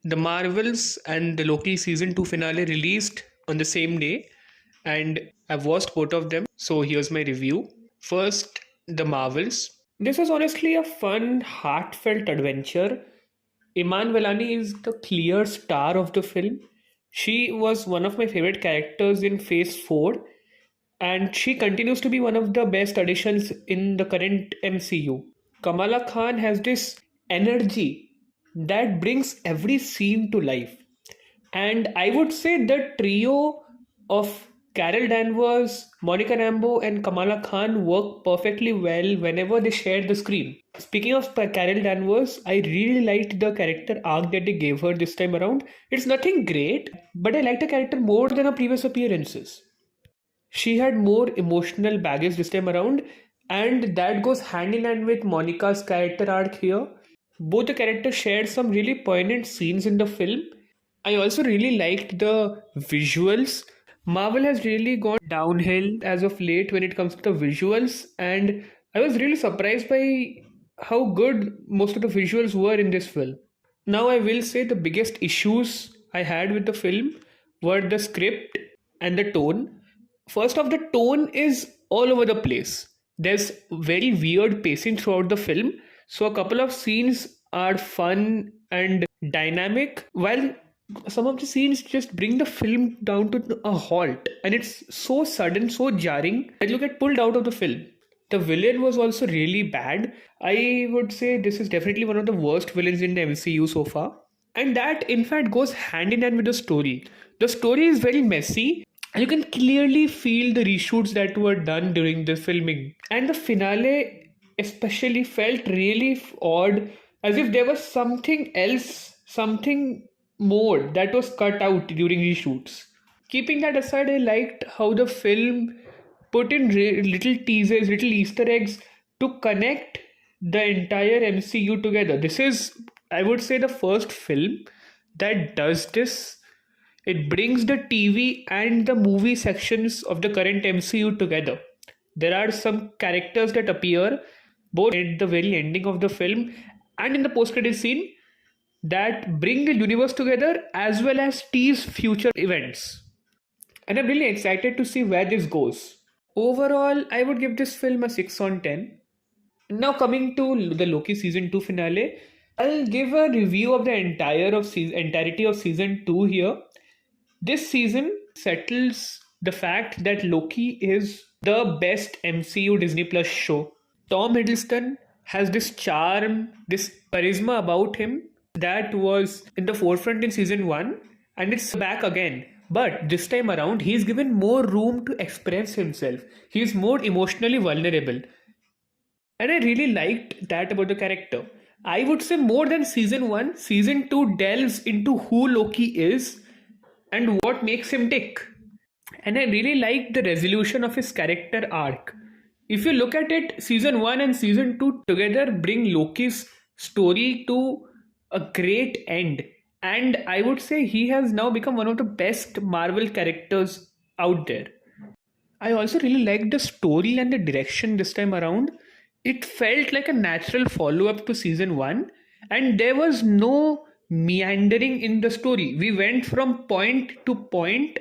The Marvels and the Loki season 2 finale released on the same day, and I've watched both of them. So here's my review. First, The Marvels. This was honestly a fun, heartfelt adventure. Iman Vellani is the clear star of the film. She was one of my favorite characters in Phase 4, and she continues to be one of the best additions in the current MCU. Kamala Khan has this energy that brings every scene to life. And I would say the trio of Carol Danvers, Monica Rambeau, and Kamala Khan work perfectly well whenever they share the screen. Speaking of Carol Danvers, I really liked the character arc that they gave her this time around. It's nothing great, but I liked the character more than her previous appearances. She had more emotional baggage this time around, and that goes hand in hand with Monica's character arc here. Both the characters shared some really poignant scenes in the film. I also really liked the visuals. Marvel has really gone downhill as of late when it comes to the visuals, and I was really surprised by how good most of the visuals were in this film. Now, I will say the biggest issues I had with the film were the script and the tone. First off, the tone is all over the place. There's very weird pacing throughout the film. So, a couple of scenes are fun and dynamic, while some of the scenes just bring the film down to a halt. And it's so sudden, so jarring that you get pulled out of the film. The villain was also really bad. I would say this is definitely one of the worst villains in the MCU so far. And that, in fact, goes hand in hand with the story. The story is very messy, and you can clearly feel the reshoots that were done during the filming. And the finale, especially, felt really odd, as if there was something else, something more that was cut out during reshoots. Keeping that aside, I liked how the film put in little teasers, little Easter eggs to connect the entire MCU together. This is, I would say, the first film that does this. It brings the TV and the movie sections of the current MCU together. There are some characters that appear both at the very ending of the film and in the post-credit scene that bring the universe together as well as tease future events. And I'm really excited to see where this goes. Overall, I would give this film a 6 on 10. Now coming to the Loki season 2 finale, I'll give a review of the entirety of season 2 here. This season settles the fact that Loki is the best MCU Disney Plus show. Tom Hiddleston has this charm, this charisma about him that was in the forefront in season 1, and it's back again. But this time around, he's given more room to express himself. He's more emotionally vulnerable. And I really liked that about the character. I would say more than season 1, season 2 delves into who Loki is and what makes him tick. And I really liked the resolution of his character arc. If you look at it, season 1 and season 2 together bring Loki's story to a great end. And I would say he has now become one of the best Marvel characters out there. I also really liked the story and the direction this time around. It felt like a natural follow up to season 1, and there was no meandering in the story. We went from point to point,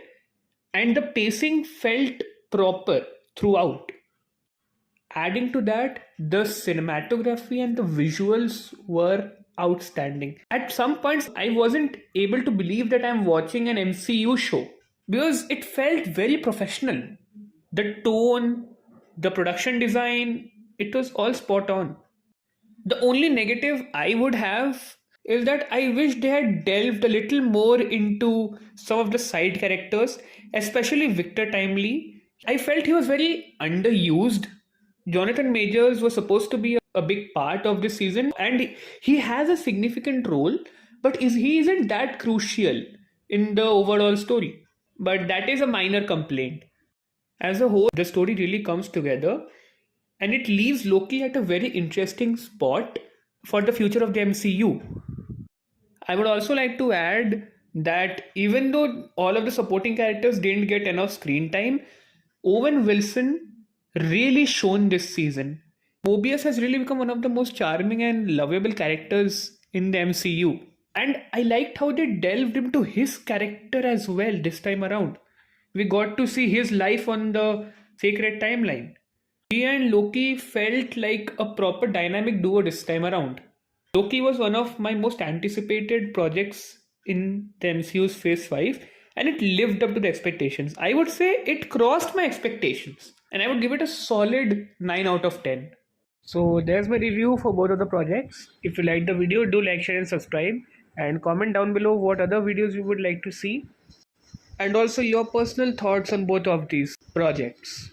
and the pacing felt proper throughout. Adding to that, the cinematography and the visuals were outstanding. At some points, I wasn't able to believe that I'm watching an MCU show because it felt very professional. The tone, the production design, it was all spot on. The only negative I would have is that I wish they had delved a little more into some of the side characters, especially Victor Timely. I felt he was very underused. Jonathan Majors was supposed to be a big part of this season, and he has a significant role, but he isn't that crucial in the overall story. But that is a minor complaint. As a whole, the story really comes together, and it leaves Loki at a very interesting spot for the future of the MCU. I would also like to add that even though all of the supporting characters didn't get enough screen time, Owen Wilson really shone this season. Mobius has really become one of the most charming and lovable characters in the MCU. And I liked how they delved into his character as well this time around. We got to see his life on the sacred timeline. He and Loki felt like a proper dynamic duo this time around. Loki was one of my most anticipated projects in the MCU's Phase 5, and it lived up to the expectations. I would say it crossed my expectations, and I would give it a solid 9 out of 10. So there's my review for both of the projects. If you like the video, do like, share, and subscribe, and comment down below what other videos you would like to see, and also your personal thoughts on both of these projects.